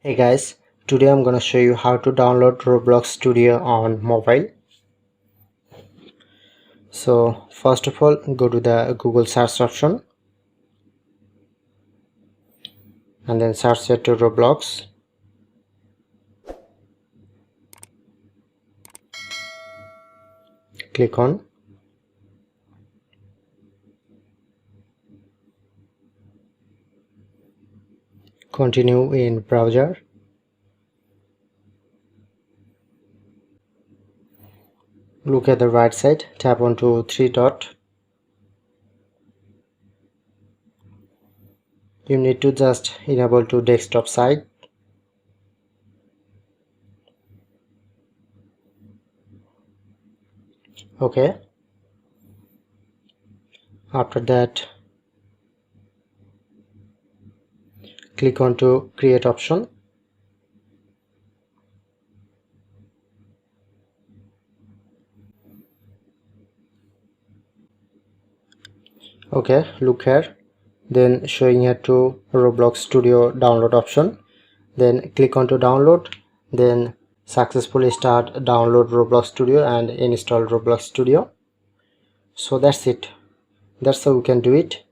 Hey guys, today I'm gonna show you how to download Roblox Studio on mobile. So first of all, go to the Google search option and then search it to Roblox. Click on. Continue in browser. Look at the right side, tap onto three dot. You need to just enable to desktop side. Okay. After that, click on to create option. Okay, look here. Then showing here to Roblox Studio download option. Then click on to download. Then successfully start download Roblox Studio and install Roblox Studio. So that's it. That's how we can do it.